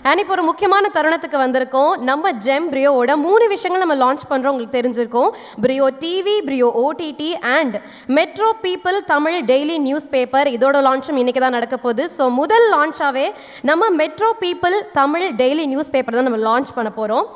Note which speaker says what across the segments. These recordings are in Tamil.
Speaker 1: அண்ட் இப்போ ஒரு முக்கியமான தருணத்துக்கு வந்திருக்கோம். நம்ம ஜெம் பிரியோவோட 3 விஷயங்கள் நம்ம லான்ச் பண்ணுறோம். உங்களுக்கு தெரிஞ்சிருக்கும். Priyo TV, Priyo OTT and metro people Tamil daily news paper. இதோட லான்ச்சும் இன்னைக்கு தான் நடக்க போகுது. ஸோ முதல் லான்ச்சாகவே நம்ம metro people Tamil daily news paper தான் நம்ம லான்ச் பண்ண போகிறோம்.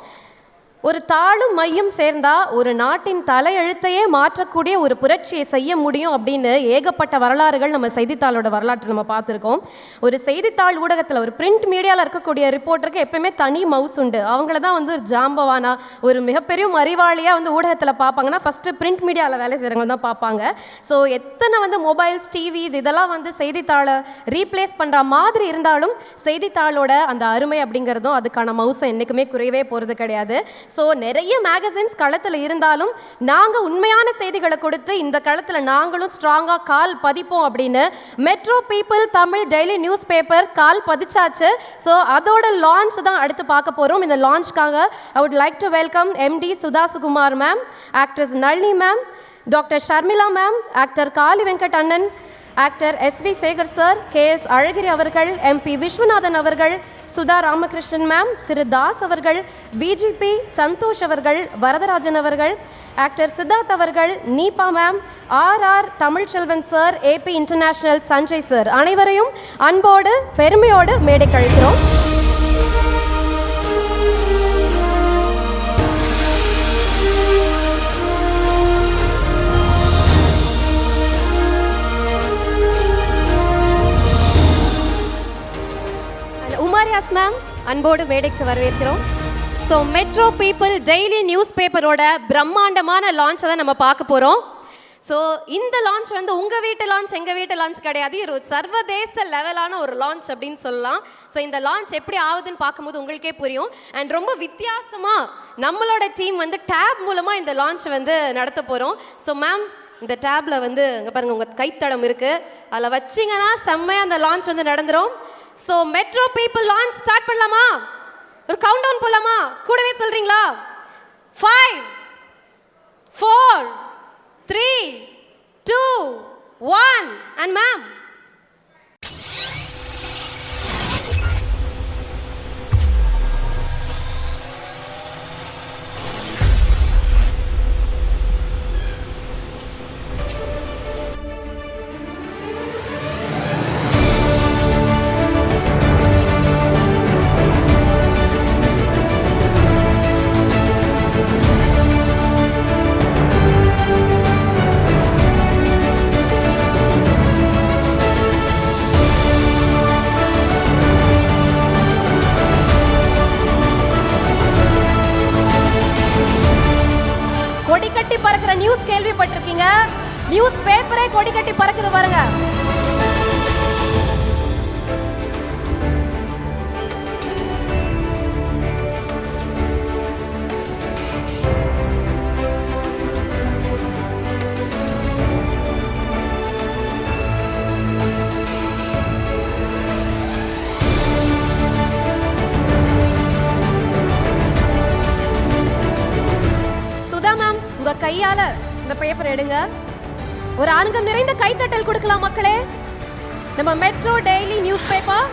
Speaker 1: ஒரு தாளும் மையம் சேர்ந்தா ஒரு நாட்டின் தலையெழுத்தையே மாற்றக்கூடிய ஒரு புரட்சியை செய்ய முடியும் அப்படின்னு ஏகப்பட்ட வரலாறுகள் நம்ம செய்தித்தாளோட வரலாற்றை நம்ம பார்த்துருக்கோம். ஒரு செய்தித்தாள் ஊடகத்தில் ஒரு பிரிண்ட் மீடியாவில் இருக்கக்கூடிய ரிப்போர்ட்டருக்கு எப்பயுமே தனி மவுஸ் உண்டு. அவங்கள தான் வந்து ஒரு ஜாம்பவானா ஒரு மிகப்பெரிய அறிவாளியாக வந்து ஊடகத்தில் பார்ப்பாங்கன்னா ஃபஸ்ட்டு பிரிண்ட் மீடியாவில் வேலை செய்கிறவங்க தான் பார்ப்பாங்க. ஸோ எத்தனை வந்து மொபைல்ஸ், டிவிஸ் இதெல்லாம் வந்து செய்தித்தாளை ரீப்ளேஸ் பண்ணுற மாதிரி இருந்தாலும் செய்தித்தாளோட அந்த அருமை அப்படிங்கிறதும் அதுக்கான மவுசம் என்றைக்குமே குறையவே போகிறது கிடையாது. ஸோ நிறைய மேகசின்ஸ் களத்தில் இருந்தாலும் நாங்கள் உண்மையான செய்திகளை கொடுத்து இந்த களத்தில் நாங்களும் ஸ்ட்ராங்காக கால் பதிப்போம் அப்படின்னு metro people Tamil daily news paper கால் பதிச்சாச்சு. ஸோ அதோட லான்ச் தான் அடுத்து பார்க்க போகிறோம். இந்த லான்ச்காக I would like to welcome MD Sudha Sukumar ma'am, actress Nalini ma'am, doctor Sharmila ma'am, actor Kali Venkat அண்ணன், actor SV Sekhar sir, KS Alagiri அவர்கள், MP விஸ்வநாதன் அவர்கள், சுதா ராமகிருஷ்ணன் மேம், திரு தாஸ் அவர்கள், VGP சந்தோஷ் அவர்கள், வரதராஜன் அவர்கள், ஆக்டர் சித்தார்த் அவர்கள், Neepa ma'am, RR Tamilselvan sir, AP international Sanjay sir அனைவரையும் அன்போடு பெருமையோடு மேடை கழிக்கிறோம். மேம் அன்போடு மேடைக்கு வரவேற்கிறோம். So metro people daily news பேப்பரோட பிரம்மாண்டமான லான்ச்சை தான் நம்ம பார்க்க போகிறோம். ஸோ இந்த லான்ச் வந்து உங்கள் வீட்டு லான்ச் எங்கள் வீட்டு லான்ச் கிடையாது, ஒரு சர்வதேச லெவலான ஒரு லான்ச் அப்படின்னு சொல்லலாம். ஸோ இந்த லான்ச் எப்படி ஆகுதுன்னு பார்க்கும்போது உங்களுக்கே புரியும். அண்ட் ரொம்ப வித்தியாசமாக நம்மளோட டீம் வந்து டேப் மூலமாக இந்த லான்ச் வந்து நடத்த போகிறோம். ஸோ மேம் இந்த டேப்பில் வந்து இங்கே பாருங்கள் உங்கள் கைத்தடம் இருக்குது, அதில் வச்சிங்கன்னா செம்மையாக அந்த லான்ச் வந்து நடந்துடும். So metro people launch start பண்ணலாமா? ஒரு கவுண்ட் டவுன் போடலாமா? கூடவே சொல்றீங்களா? 5 4 3 2 1 அண்ட் மேம் கொடிக்கட்டி பறக்கிற நியூஸ் கேள்விப்பட்டிருக்கீங்க. நியூஸ் பேப்பரே கொடிக்கட்டி பறக்குது பாருங்க. கையால இந்த பேப்பர் எடுங்க. ஒரு ஆனந்தம் நிறைந்த கைத்தட்டல் கொடுக்கலாம் மக்களே. நம்ம metro daily news paper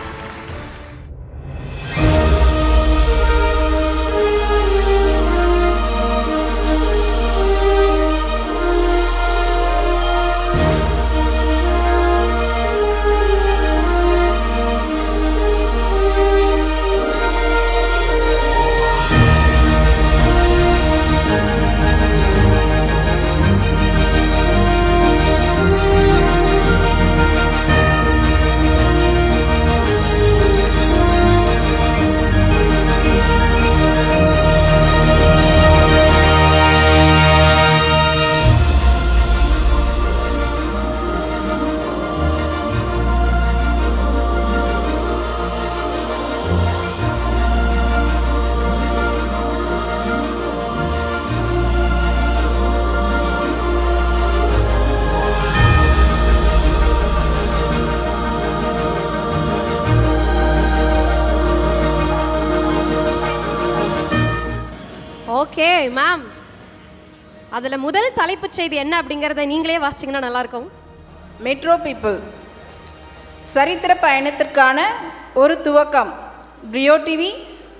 Speaker 1: okay ma'am, அதில் முதல் தலைப்புச் செய்தி என்ன அப்படிங்கிறத நீங்களே வாசிச்சிங்கன்னா நல்லாயிருக்கும்.
Speaker 2: மெட்ரோ பீப்புள் சரித்திர பயணத்திற்கான ஒரு துவக்கம். பிரியோ டிவி,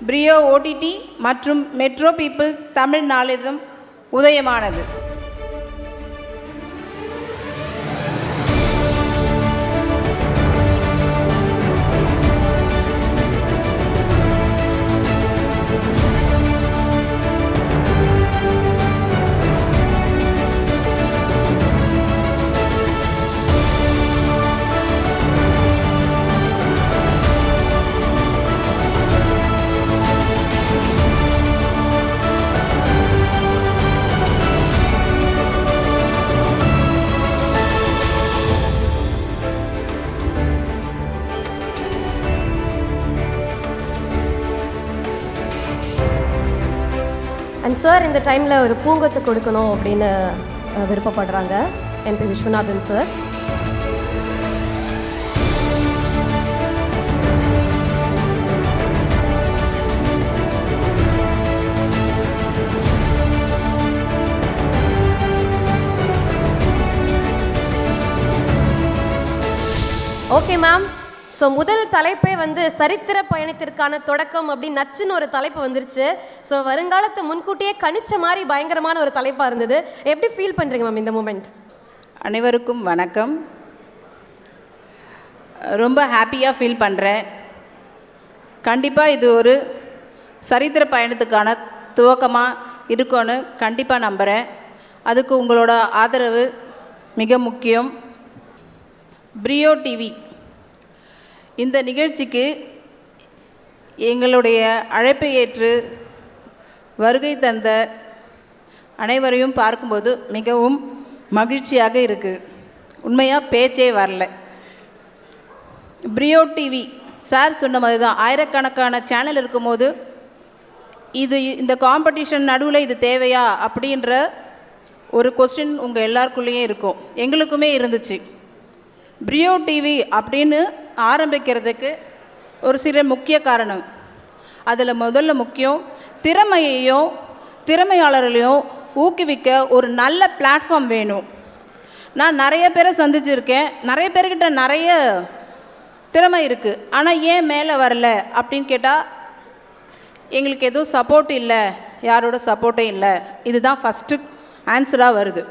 Speaker 2: பிரியோ ஓடிடி மற்றும் மெட்ரோ பீப்பிள் தமிழ் நாளிதழ் உதயமானது.
Speaker 1: அண்ட் சார் இந்த டைமில் ஒரு பூங்கொத்து கொடுக்கணும் அப்படின்னு விருப்பப்படுறாங்க MP Viswanathan sir. Okay ma'am. So முதல் தலைப்பே வந்து சரித்திர பயணத்திற்கான தொடக்கம் அப்படின்னு நச்சுன்னு ஒரு தலைப்பு வந்துருச்சு. ஸோ வருங்காலத்தை முன்கூட்டியே கணிச்ச மாதிரி பயங்கரமான ஒரு தலைப்பாக இருந்தது. எப்படி ஃபீல் பண்ணுறீங்க மேம் இந்த மூமெண்ட்?
Speaker 2: அனைவருக்கும் வணக்கம். ரொம்ப ஹாப்பியாக ஃபீல் பண்ணுறேன். கண்டிப்பாக இது ஒரு சரித்திர பயணத்துக்கான துவக்கமாக இருக்கும்னு கண்டிப்பாக நம்புகிறேன். அதுக்கு உங்களோட ஆதரவு மிக முக்கியம். பிரியோ டிவி இந்த நிகழ்ச்சிக்கு எங்களுடைய அழைப்பை ஏற்று வருகை தந்த அனைவரையும் பார்க்கும்போது மிகவும் மகிழ்ச்சியாக இருக்குது. உண்மையாக பேச்சே வரல. பிரியோ டிவி சார் சொன்ன மாதிரி தான், ஆயிரக்கணக்கான சேனல் இருக்கும்போது இந்த காம்படிஷன் நடுவில் இது தேவையா அப்படின்ற ஒரு கொஸ்டின் உங்கள் எல்லாருக்குள்ளேயும் இருக்கும். எங்களுக்குமே இருந்துச்சு. பிரியோ டிவி அப்படின்னு ஆரம்பிக்கிறதுக்கு ஒரு சில முக்கிய காரணம். அதில் முதல்ல முக்கியம், திறமையையும் திறமையாளர்களையும் ஊக்குவிக்க ஒரு நல்ல பிளாட்ஃபார்ம் வேணும். நான் நிறைய பேரை சந்திச்சிருக்கேன். நிறைய பேர்கிட்ட நிறைய திறமை இருக்குது, ஆனால் ஏன் மேலே வரல அப்படின்னு கேட்டால் எங்களுக்கு எதுவும் சப்போர்ட் இல்லை, யாரோட சப்போர்ட்டும் இல்லை. இதுதான் ஃபஸ்ட்டு ஆன்சராக வருது.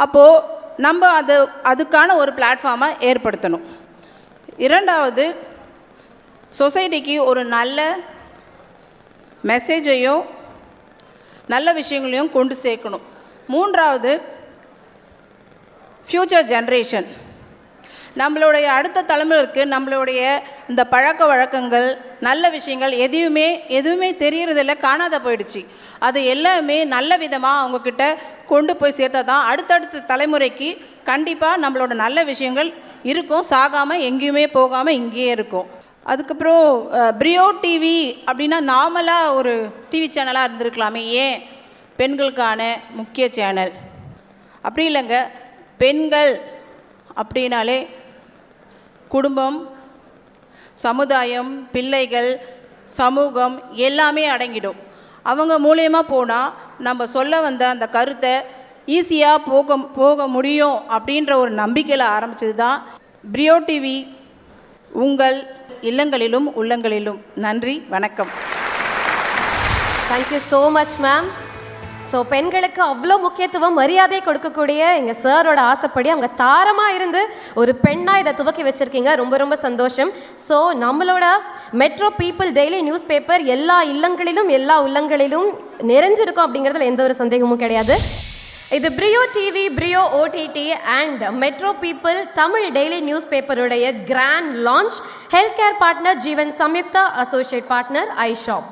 Speaker 2: அப்போது நம்ம அதுக்கான ஒரு பிளாட்ஃபார்மை ஏற்படுத்தணும். இரண்டாவது, சொசைட்டிக்கு ஒரு நல்ல மெசேஜையும் நல்ல விஷயங்களையும் கொண்டு சேர்க்கணும். மூன்றாவது, ஃப்யூச்சர் ஜென்ரேஷன், நம்மளுடைய அடுத்த தலைமுறைக்கு நம்மளுடைய இந்த பழக்க வழக்கங்கள் நல்ல விஷயங்கள் எதுவுமே தெரியறதில்ல, காணாத போயிடுச்சு. அது எல்லாமே நல்ல விதமாக அவங்கக்கிட்ட கொண்டு போய் சேர்த்தா தான் அடுத்தடுத்த தலைமுறைக்கு கண்டிப்பாக நம்மளோட நல்ல விஷயங்கள் இருக்கும், சாகாமல் எங்கேயுமே போகாமல் இங்கேயே இருக்கும். அதுக்கப்புறம் பிரியோ டிவி அப்படின்னா நார்மலாக ஒரு டிவி சேனலாக இருந்திருக்கலாமே, ஏன் பெண்களுக்கான முக்கிய சேனல் அப்படி இல்லைங்க. பெண்கள் அப்படின்னாலே குடும்பம், சமுதாயம், பிள்ளைகள், சமூகம் எல்லாமே அடங்கிடும். அவங்க மூலியமாக போனால் நம்ம சொல்ல வந்த அந்த கருத்தை ஈஸியாக போக முடியும் அப்படின்ற ஒரு நம்பிக்கையில் ஆரம்பித்தது தான் பிரியோ டிவி. உங்கள் இல்லங்களிலும் உள்ளங்களிலும். நன்றி, வணக்கம்.
Speaker 1: Thank you so much ma'am. So பெண்களுக்கு அவ்வளோ முக்கியத்துவம் மரியாதை கொடுக்கக்கூடிய எங்கள் சாரோட ஆசைப்படி அவங்க தாரமாக இருந்து ஒரு பெண்ணாக இதை துவக்கி வச்சுருக்கீங்க. ரொம்ப ரொம்ப சந்தோஷம். ஸோ நம்மளோட metro people daily news paper எல்லா இல்லங்களிலும் எல்லா உள்ளங்களிலும் நிறைஞ்சிருக்கும் அப்படிங்கிறதுல எந்த ஒரு சந்தேகமும் கிடையாது. இது Priyo TV, Priyo OTT and metro people Tamil daily news பேப்பருடைய grand launch. Health care partner Jeevan Samyuktha, associate partner ஐஷாப்.